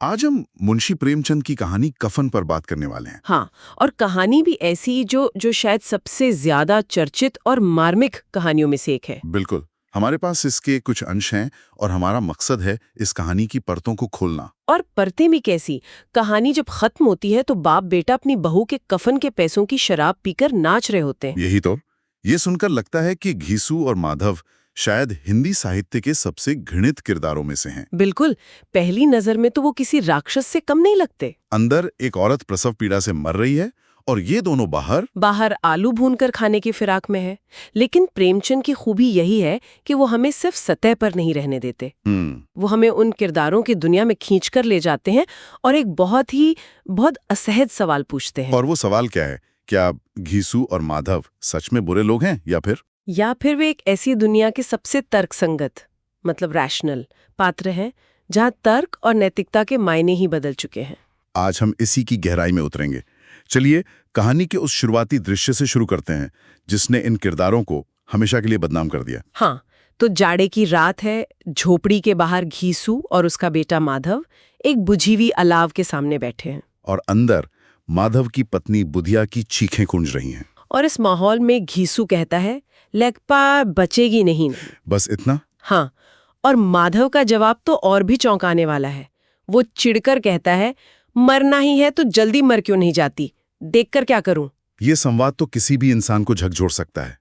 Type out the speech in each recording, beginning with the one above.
आज हम मुंशी प्रेमचंद की कहानी कफन पर बात करने वाले हैं। हाँ, और कहानी भी ऐसी जो जो शायद सबसे ज्यादा चर्चित और मार्मिक कहानियों में से एक है। बिल्कुल, हमारे पास इसके कुछ अंश हैं और हमारा मकसद है इस कहानी की परतों को खोलना। और परतें भी कैसी। कहानी जब खत्म होती है तो बाप बेटा अपनी बहू के कफन के पैसों की शराब पीकर नाच रहे होते हैं। यही तो, ये सुनकर लगता है कि घीसू और माधव शायद हिंदी साहित्य के सबसे घृणित किरदारों में से हैं। बिल्कुल, पहली नजर में तो वो किसी राक्षस से कम नहीं लगते। अंदर एक औरत प्रसव पीड़ा से मर रही है और ये दोनों बाहर आलू भूनकर खाने की फिराक में है। लेकिन प्रेमचंद की खूबी यही है कि वो हमें सिर्फ सतह पर नहीं रहने देते। वो हमें उन किरदारों की दुनिया में खींचकर ले जाते हैं और एक बहुत असहज सवाल पूछते हैं। और वो सवाल क्या है? क्या घीसू और माधव सच में बुरे लोग हैं या फिर वे एक ऐसी दुनिया के सबसे तर्कसंगत, मतलब रैशनल पात्र हैं जहां तर्क और नैतिकता के मायने ही बदल चुके हैं। आज हम इसी की गहराई में उतरेंगे। चलिए कहानी के उस शुरुआती दृश्य से शुरू करते हैं जिसने इन किरदारों को हमेशा के लिए बदनाम कर दिया। हाँ, तो जाड़े की रात है। झोपड़ी के बाहर घीसू और उसका बेटा माधव एक बुझी हुई अलाव के सामने बैठे हैं। और अंदर माधव की पत्नी बुधिया की चीखें गूंज रही हैं। और इस माहौल में घीसू कहता है, लगपा बचेगी नहीं। बस इतना? हाँ, और माधव का जवाब तो और भी चौंकाने वाला है। वो चिढ़कर कहता है, मरना ही है तो जल्दी मर क्यों नहीं जाती, देखकर क्या करूं। ये संवाद तो किसी भी इंसान को झकझोर सकता है।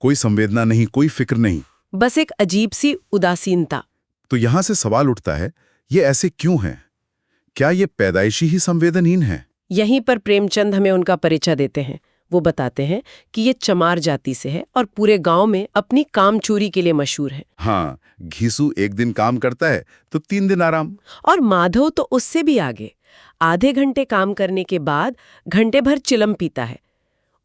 कोई संवेदना नहीं, कोई फिक्र नहीं, बस एक अजीब सी उदासीनता। तो यहां से सवाल उठता है, ये ऐसे क्यों है? क्या ये पैदाइशी ही संवेदनहीन है? यहीं पर प्रेमचंद हमें उनका परिचय देते हैं। वो बताते हैं कि ये चमार जाति से है और पूरे गांव में अपनी काम चोरी के लिए मशहूर है। हाँ, घीसू एक दिन काम करता है तो 3 दिन आराम। और माधव तो उससे भी आगे, आधे घंटे काम करने के बाद घंटे भर चिलम पीता है।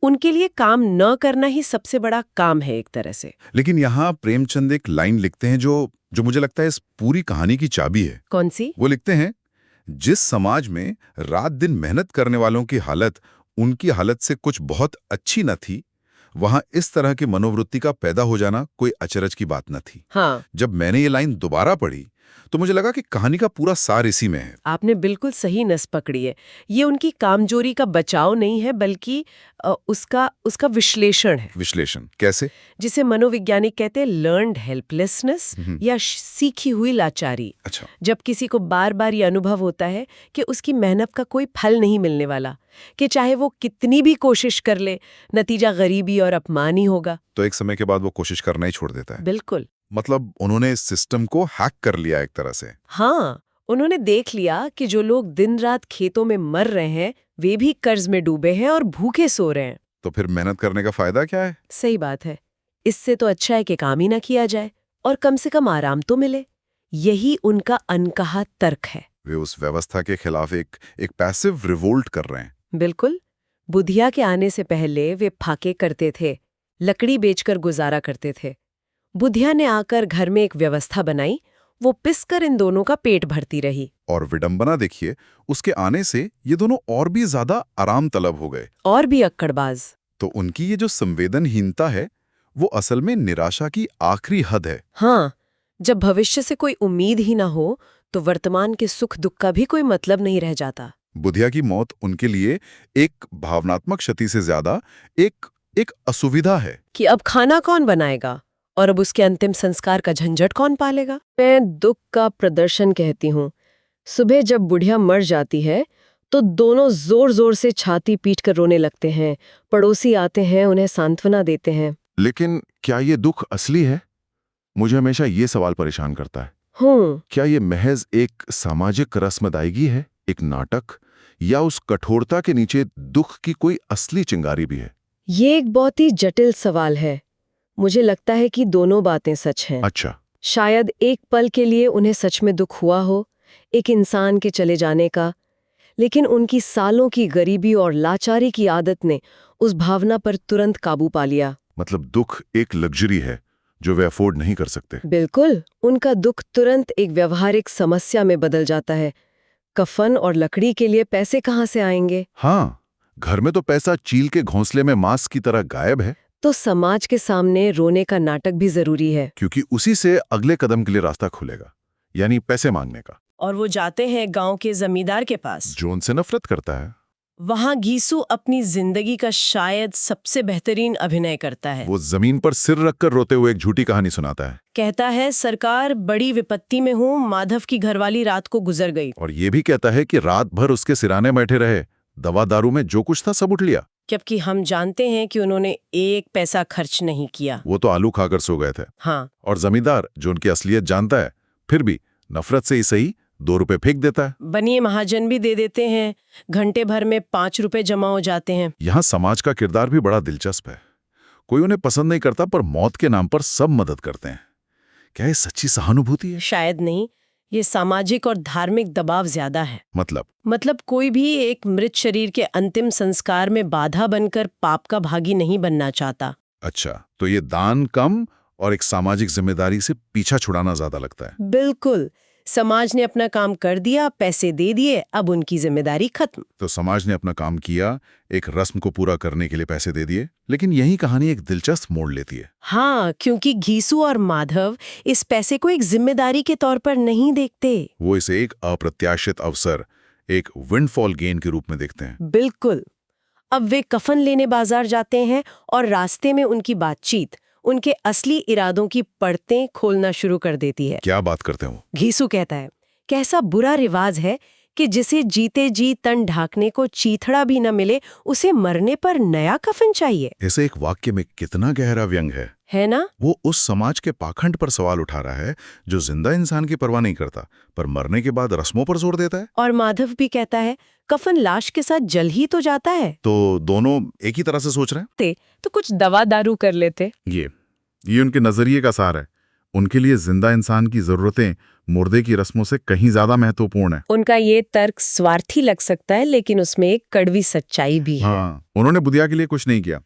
उनके लिए काम न करना ही सबसे बड़ा काम है एक तरह से। लेकिन यहाँ प्रेमचंद एक लाइन लिखते हैं जो मुझे लगता है इस पूरी कहानी की चाबी है। कौन सी? वो लिखते हैं, जिस समाज में रात दिन मेहनत करने वालों की हालत उनकी हालत से कुछ बहुत अच्छी न थी, वहां इस तरह की मनोवृत्ति का पैदा हो जाना कोई अचरज की बात न थी। हाँ, जब मैंने ये लाइन दोबारा पढ़ी तो मुझे लगा कि कहानी का पूरा सार इसी में है। आपने बिल्कुल सही नस पकड़ी है। ये उनकी कामजोरी का बचाव नहीं है, बल्कि उसका विश्लेषण है। विश्लेषण कैसे? जिसे मनोवैज्ञानिक कहते हैं लर्न्ड हेल्पलेसनेस या सीखी हुई लाचारी। अच्छा। जब किसी को बार बार ये अनुभव होता है कि उसकी मेहनत का कोई फल नहीं मिलने वाला, कि चाहे वो कितनी भी कोशिश कर ले, नतीजा गरीबी और अपमान ही होगा, तो एक समय के बाद वो कोशिश करना ही छोड़ देता है। बिल्कुल। मतलब उन्होंने इस सिस्टम को हैक कर लिया एक तरह से। हाँ, उन्होंने देख लिया कि जो लोग दिन रात खेतों में मर रहे हैं वे भी कर्ज में डूबे हैं और भूखे सो रहे हैं। तो फिर मेहनत करने का फायदा क्या है? सही बात है। इससे तो अच्छा है कि काम ही ना किया जाए और कम से कम आराम तो मिले। यही उनका अनकहा तर्क है। वे उस व्यवस्था के खिलाफ एक पैसिव रिवोल्ट कर रहे हैं। बिल्कुल। बुधिया के आने से पहले वे फाके करते थे, लकड़ी बेचकर गुजारा करते थे। बुधिया ने आकर घर में एक व्यवस्था बनाई, वो पिसकर इन दोनों का पेट भरती रही। और विडंबना देखिए, उसके आने से ये दोनों और भी ज्यादा आराम तलब हो गए और भी अक्कड़बाज। तो उनकी ये जो संवेदनहीनता है वो असल में निराशा की आखिरी हद है। हाँ, जब भविष्य से कोई उम्मीद ही ना हो तो वर्तमान के सुख दुख का भी कोई मतलब नहीं रह जाता। बुधिया की मौत उनके लिए एक भावनात्मक क्षति से ज्यादा एक असुविधा है कि अब खाना कौन बनाएगा और अब उसके अंतिम संस्कार का झंझट कौन पालेगा। मैं दुख का प्रदर्शन कहती हूँ। सुबह जब बुढ़िया मर जाती है तो दोनों जोर जोर से छाती पीट कर रोने लगते हैं। पड़ोसी आते हैं, उन्हें सांत्वना देते हैं। लेकिन क्या ये दुख असली है? मुझे हमेशा ये सवाल परेशान करता है। क्या ये महज एक सामाजिक रस्म अदायगी है, एक नाटक, या उस कठोरता के नीचे दुख की कोई असली चिंगारी भी है? ये एक बहुत ही जटिल सवाल है। मुझे लगता है कि दोनों बातें सच हैं। अच्छा। शायद एक पल के लिए उन्हें सच में दुख हुआ हो, एक इंसान के चले जाने का, लेकिन उनकी सालों की गरीबी और लाचारी की आदत ने उस भावना पर तुरंत काबू पा लिया। मतलब दुख एक लग्जरी है जो वे अफोर्ड नहीं कर सकते। बिल्कुल, उनका दुख तुरंत एक व्यवहारिक समस्या में बदल जाता है। कफन और लकड़ी के लिए पैसे कहाँ से आएंगे? हाँ, घर में तो पैसा चील के घोंसले में मांस की तरह गायब है। तो समाज के सामने रोने का नाटक भी जरूरी है, क्योंकि उसी से अगले कदम के लिए रास्ता खुलेगा, यानी पैसे मांगने का। और वो जाते हैं गांव के जमींदार के पास, जो उनसे नफरत करता है। वहां घीसू अपनी जिंदगी का शायद सबसे बेहतरीन अभिनय करता है। वो जमीन पर सिर रखकर रोते हुए एक झूठी कहानी सुनाता है। कहता है, सरकार, बड़ी विपत्ति में हूँ, माधव की घरवाली रात को गुजर गई। और ये भी कहता है कि रात भर उसके सिराने बैठे रहे, दवा दारू में जो कुछ था सब उठ लिया। जबकि हम जानते हैं कि उन्होंने एक पैसा खर्च नहीं किया। वो तो आलू खाकर सो गए थे। हाँ। और जमींदार, जो उनकी असलियत जानता है, फिर भी नफरत से ही सही 2 रुपए फेंक देता है। बनिए महाजन भी दे देते हैं, घंटे भर में 5 रुपए जमा हो जाते हैं। यहाँ समाज का किरदार भी बड़ा दिलचस्प है। कोई उन्हें पसंद नहीं करता, पर मौत के नाम पर सब मदद करते हैं। क्या ये सच्ची सहानुभूति है? शायद नहीं, ये सामाजिक और धार्मिक दबाव ज्यादा है। मतलब कोई भी एक मृत शरीर के अंतिम संस्कार में बाधा बनकर पाप का भागी नहीं बनना चाहता। अच्छा, तो ये दान कम और एक सामाजिक जिम्मेदारी से पीछा छुड़ाना ज्यादा लगता है। बिल्कुल। समाज ने अपना काम कर दिया, पैसे दे दिए, अब उनकी जिम्मेदारी खत्म। तो समाज ने अपना काम किया, एक रस्म को पूरा करने के लिए पैसे दे दिए। लेकिन यही कहानी एक दिलचस्प मोड़ लेती है। हाँ, क्योंकि घीसू और माधव इस पैसे को एक जिम्मेदारी के तौर पर नहीं देखते। वो इसे एक अप्रत्याशित अवसर, एक विंडफॉल गेन के रूप में देखते हैं। बिल्कुल। अब वे कफन लेने बाजार जाते हैं और रास्ते में उनकी बातचीत उनके असली इरादों की परतें खोलना शुरू कर देती है। क्या बात करते हैं वो? घीसू कहता है, कैसा बुरा रिवाज है कि जिसे जीते जी तन ढाकने को चीथड़ा भी न मिले, उसे मरने पर नया कफन चाहिए। ऐसे एक वाक्य में कितना गहरा व्यंग है ना? वो उस समाज के पाखंड पर सवाल उठा रहा है जो जिंदा इंसान की परवाह नहीं करता, पर मरने के बाद रस्मों पर जोर देता है। और माधव भी कहता है, कफन लाश के साथ जल ही तो जाता है। तो दोनों एक ही तरह से सोच रहे हैं। तो कुछ दवा दारू कर लेते। ये उनके नजरिए का सार है। उनके लिए जिंदा इंसान की जरूरतें मुर्दे की रस्मों से कहीं ज्यादा महत्वपूर्ण है। उनका ये तर्क स्वार्थी लग सकता है, लेकिन उसमें एक कड़वी सच्चाई भी है। हाँ, उन्होंने बुधिया के लिए कुछ नहीं किया,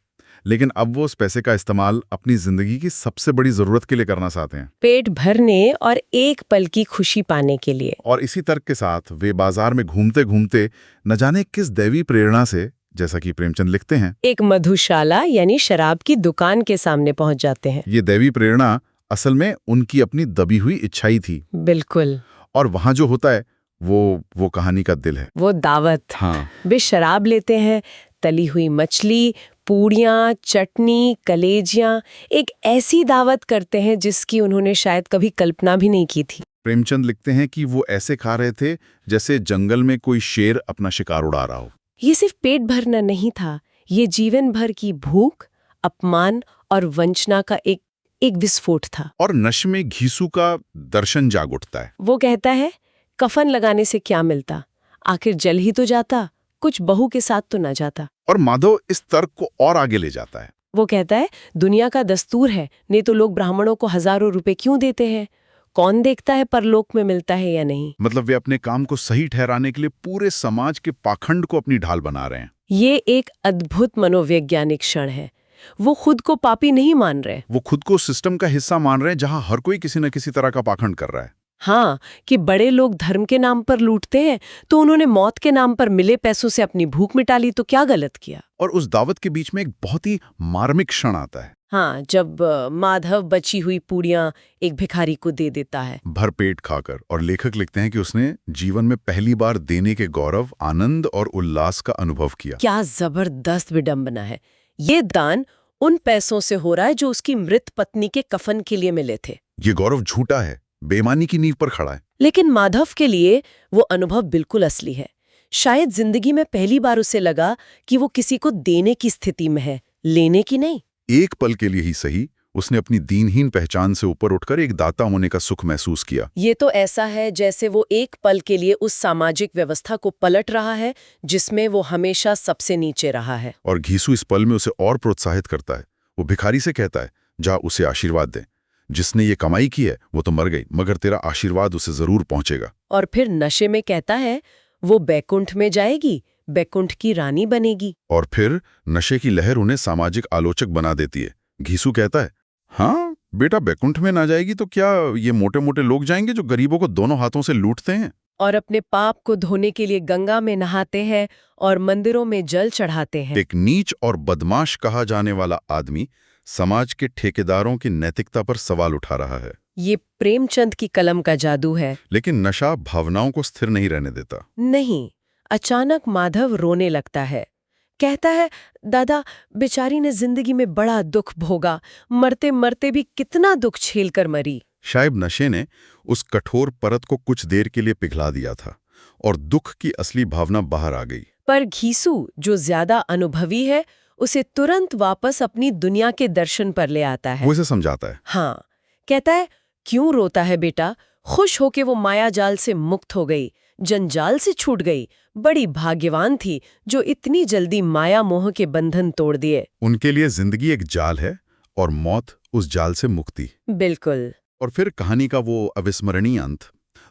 लेकिन अब वो उस पैसे का इस्तेमाल अपनी जिंदगी की सबसे बड़ी जरूरत के लिए करना चाहते हैं, पेट भरने और एक पल की खुशी पाने के लिए। और इसी तर्क के साथ वे बाजार में घूमते घूमते न जाने किस दैवी प्रेरणा से, जैसा कि प्रेमचंद लिखते हैं, एक मधुशाला यानी शराब की दुकान के सामने पहुंच जाते हैं। ये दैवी प्रेरणा असल में उनकी अपनी दबी हुई इच्छा ही थी। बिल्कुल। और वहां जो होता है वो कहानी का दिल है, वो दावत। हाँ। वे शराब लेते हैं, तली हुई मछली, पूड़ियाँ, चटनी, कलेजियाँ, एक ऐसी दावत करते हैं जिसकी उन्होंने शायद कभी कल्पना भी नहीं की थी। प्रेमचंद लिखते हैं कि वो ऐसे खा रहे थे जैसे जंगल में कोई शेर अपना शिकार उड़ा रहा हो। ये सिर्फ पेट भरना नहीं था, ये जीवन भर की भूख, अपमान और वंचना का एक विस्फोट था। और नशे में घीसू का दर्शन जाग उठता है। वो कहता है, कफन लगाने से क्या मिलता, आखिर जल ही तो जाता, कुछ बहू के साथ तो न जाता। और माधव इस तर्क को और आगे ले जाता है। वो कहता है, दुनिया का दस्तूर है, नहीं तो लोग ब्राह्मणों को हजारों रुपए क्यों देते हैं? कौन देखता है परलोक में मिलता है या नहीं? मतलब वे अपने काम को सही ठहराने के लिए पूरे समाज के पाखंड को अपनी ढाल बना रहे हैं। ये एक अद्भुत मनोवैज्ञानिक क्षण है। वो खुद को पापी नहीं मान रहे, वो खुद को सिस्टम का हिस्सा मान रहे हैं जहां हर कोई किसी न किसी तरह का पाखंड कर रहा है। हाँ, कि बड़े लोग धर्म के नाम पर लूटते हैं, तो उन्होंने मौत के नाम पर मिले पैसों से अपनी भूख मिटा ली, तो क्या गलत किया? और उस दावत के बीच में एक बहुत ही मार्मिक क्षण आता है। हाँ, जब माधव बची हुई पूड़ियाँ एक भिखारी को दे देता है, भरपेट खाकर। और लेखक लिखते हैं कि उसने जीवन में पहली बार देने के गौरव, आनंद और उल्लास का अनुभव किया। क्या जबरदस्त विडंबना है। ये दान उन पैसों से हो रहा है जो उसकी मृत पत्नी के कफन के लिए मिले थे। ये गौरव झूठा है, बेईमानी की नींव पर खड़ा है। लेकिन माधव के लिए वो अनुभव बिल्कुल असली है। शायद जिंदगी में पहली बार उसे लगा कि वो किसी को देने की स्थिति में है, लेने की नहीं। एक पल के लिए ही सही, उसने अपनी दीनहीन पहचान से ऊपर उठकर एक दाता होने का सुख महसूस किया। ये तो ऐसा है जैसे वो एक पल के लिए उस सामाजिक व्यवस्था को पलट रहा है जिसमें वो हमेशा सबसे नीचे रहा है। और घीसू इस पल में उसे और प्रोत्साहित करता है। वो भिखारी से कहता है, जा उसे आशीर्वाद दे। जिसने ये कमाई की है वो तो मर गई, मगर तेरा आशीर्वाद उसे जरूर पहुंचेगा। और फिर नशे में कहता है, वो बैकुंठ में जाएगी, बैकुंठ की रानी बनेगी। और फिर नशे की लहर उन्हें सामाजिक आलोचक बना देती है। घीसू कहता है, हाँ बेटा, बैकुंठ में ना जाएगी तो क्या ये मोटे मोटे लोग जाएंगे जो गरीबों को दोनों हाथों से लूटते हैं? और अपने पाप को धोने के लिए गंगा में नहाते हैं और मंदिरों में जल चढ़ाते हैं। एक नीच और बदमाश कहा जाने वाला आदमी समाज के ठेकेदारों की नैतिकता पर सवाल उठा रहा है। ये प्रेमचंद की कलम का जादू है। लेकिन नशा भावनाओं को स्थिर नहीं रहने देता। नहीं, अचानक माधव रोने लगता है। कहता है, दादा, बेचारी ने जिंदगी में बड़ा दुख भोगा, मरते मरते भी कितना दुख झेलकर मरी। शायद नशे ने उस कठोर परत को कुछ देर के लिए पिघला दिया था और दुख की असली भावना बाहर आ गई। पर घीसू, जो ज्यादा अनुभवी है, उसे तुरंत वापस अपनी दुनिया के दर्शन पर ले आता है। वो इसे समझाता है। हाँ, कहता है, क्यों रोता है बेटा? खुश होके वो माया जाल से मुक्त हो गई, जंजाल से छूट गई। बड़ी भाग्यवान थी जो इतनी जल्दी माया मोह के बंधन तोड़ दिए। उनके लिए जिंदगी एक जाल है और मौत उस जाल से मुक्ति। बिल्कुल। और फिर कहानी का वो अविस्मरणीय अंत।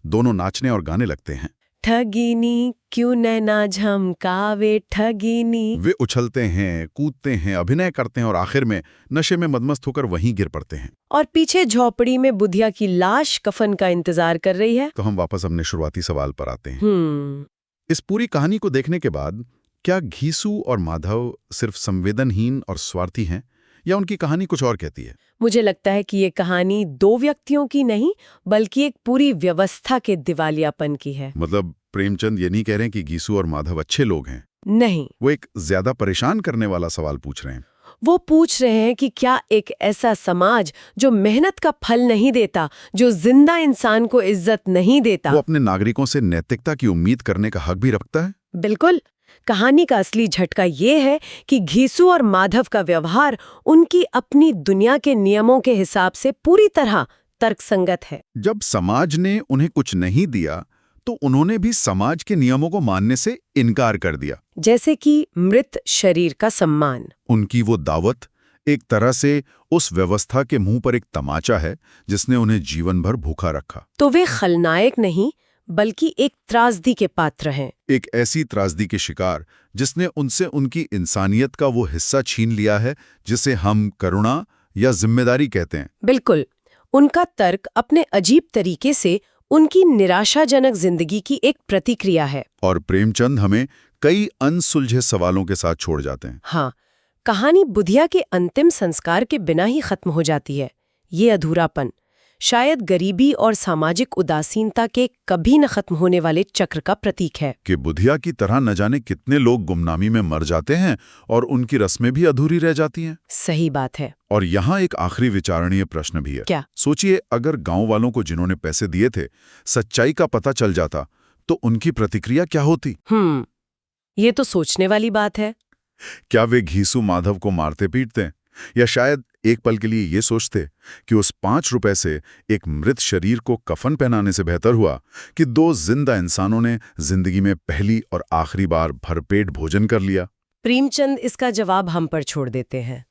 दोनों नाचने और गाने लगते हैं। ठगिनी क्यों नैना झमकावे ठगिनी। वे उछलते हैं, कूदते हैं, अभिनय करते हैं और आखिर में नशे में मदमस्त होकर वहीं गिर पड़ते हैं। और पीछे झोपड़ी में बुधिया की लाश कफन का इंतजार कर रही है। तो हम वापस अपने शुरुआती सवाल पर आते हैं। इस पूरी कहानी को देखने के बाद क्या घीसू और माधव सिर्फ संवेदनहीन और स्वार्थी हैं, या उनकी कहानी कुछ और कहती है? मुझे लगता है कि ये कहानी दो व्यक्तियों की नहीं, बल्कि एक पूरी व्यवस्था के दिवालियापन की है। मतलब प्रेमचंद ये नहीं कह रहे हैं कि घीसू और माधव अच्छे लोग हैं। नहीं, वो एक ज्यादा परेशान करने वाला सवाल पूछ रहे हैं। वो पूछ रहे हैं कि क्या एक ऐसा समाज जो मेहनत का फल नहीं देता, जो जिंदा इंसान को इज्जत नहीं देता, वो अपने नागरिकों से नैतिकता की उम्मीद करने का हक भी रखता है? बिल्कुल। कहानी का असली झटका ये है कि घीसू और माधव का व्यवहार उनकी अपनी दुनिया के नियमों के हिसाब से पूरी तरह तर्कसंगत है। जब समाज ने उन्हें कुछ नहीं दिया तो उन्होंने भी समाज के नियमों को मानने से इनकार कर दिया। जैसे कि मृत शरीर का सम्मान। उनकी वो दावत एक तरह से उस व्यवस्था के मुंह पर एक तमाचा है जिसने उन्हें जीवन भर भूखा रखा। तो वे खलनायक नहीं, बल्कि एक त्रासदी के पात्र हैं। एक ऐसी त्रासदी के शिकार जिसने उनसे उनकी इंसानियत का वो हिस्सा छीन लिया है जिसे हम करुणा या जिम्मेदारी कहते हैं। बिल्कुल। उनका तर्क अपने अजीब तरीके से उनकी निराशाजनक जिंदगी की एक प्रतिक्रिया है। और प्रेमचंद हमें कई अनसुलझे सवालों के साथ छोड़ जाते हैं। हाँ, कहानी बुधिया के अंतिम संस्कार के बिना ही खत्म हो जाती है। ये अधूरापन शायद गरीबी और सामाजिक उदासीनता के कभी न खत्म होने वाले चक्र का प्रतीक है। कि बुधिया की तरह न जाने कितने लोग गुमनामी में मर जाते हैं और उनकी रस्में भी अधूरी रह जाती हैं। सही बात है। और यहाँ एक आखिरी विचारणीय प्रश्न भी है। क्या? सोचिए, अगर गांव वालों को जिन्होंने पैसे दिए थे सच्चाई का पता चल जाता तो उनकी प्रतिक्रिया क्या होती? ये तो सोचने वाली बात है। क्या वे घीसू माधव को मारते पीटते, या शायद एक पल के लिए ये सोचते कि उस 5 रुपए से एक मृत शरीर को कफन पहनाने से बेहतर हुआ कि 2 जिंदा इंसानों ने जिंदगी में पहली और आखिरी बार भरपेट भोजन कर लिया? प्रेमचंद इसका जवाब हम पर छोड़ देते हैं।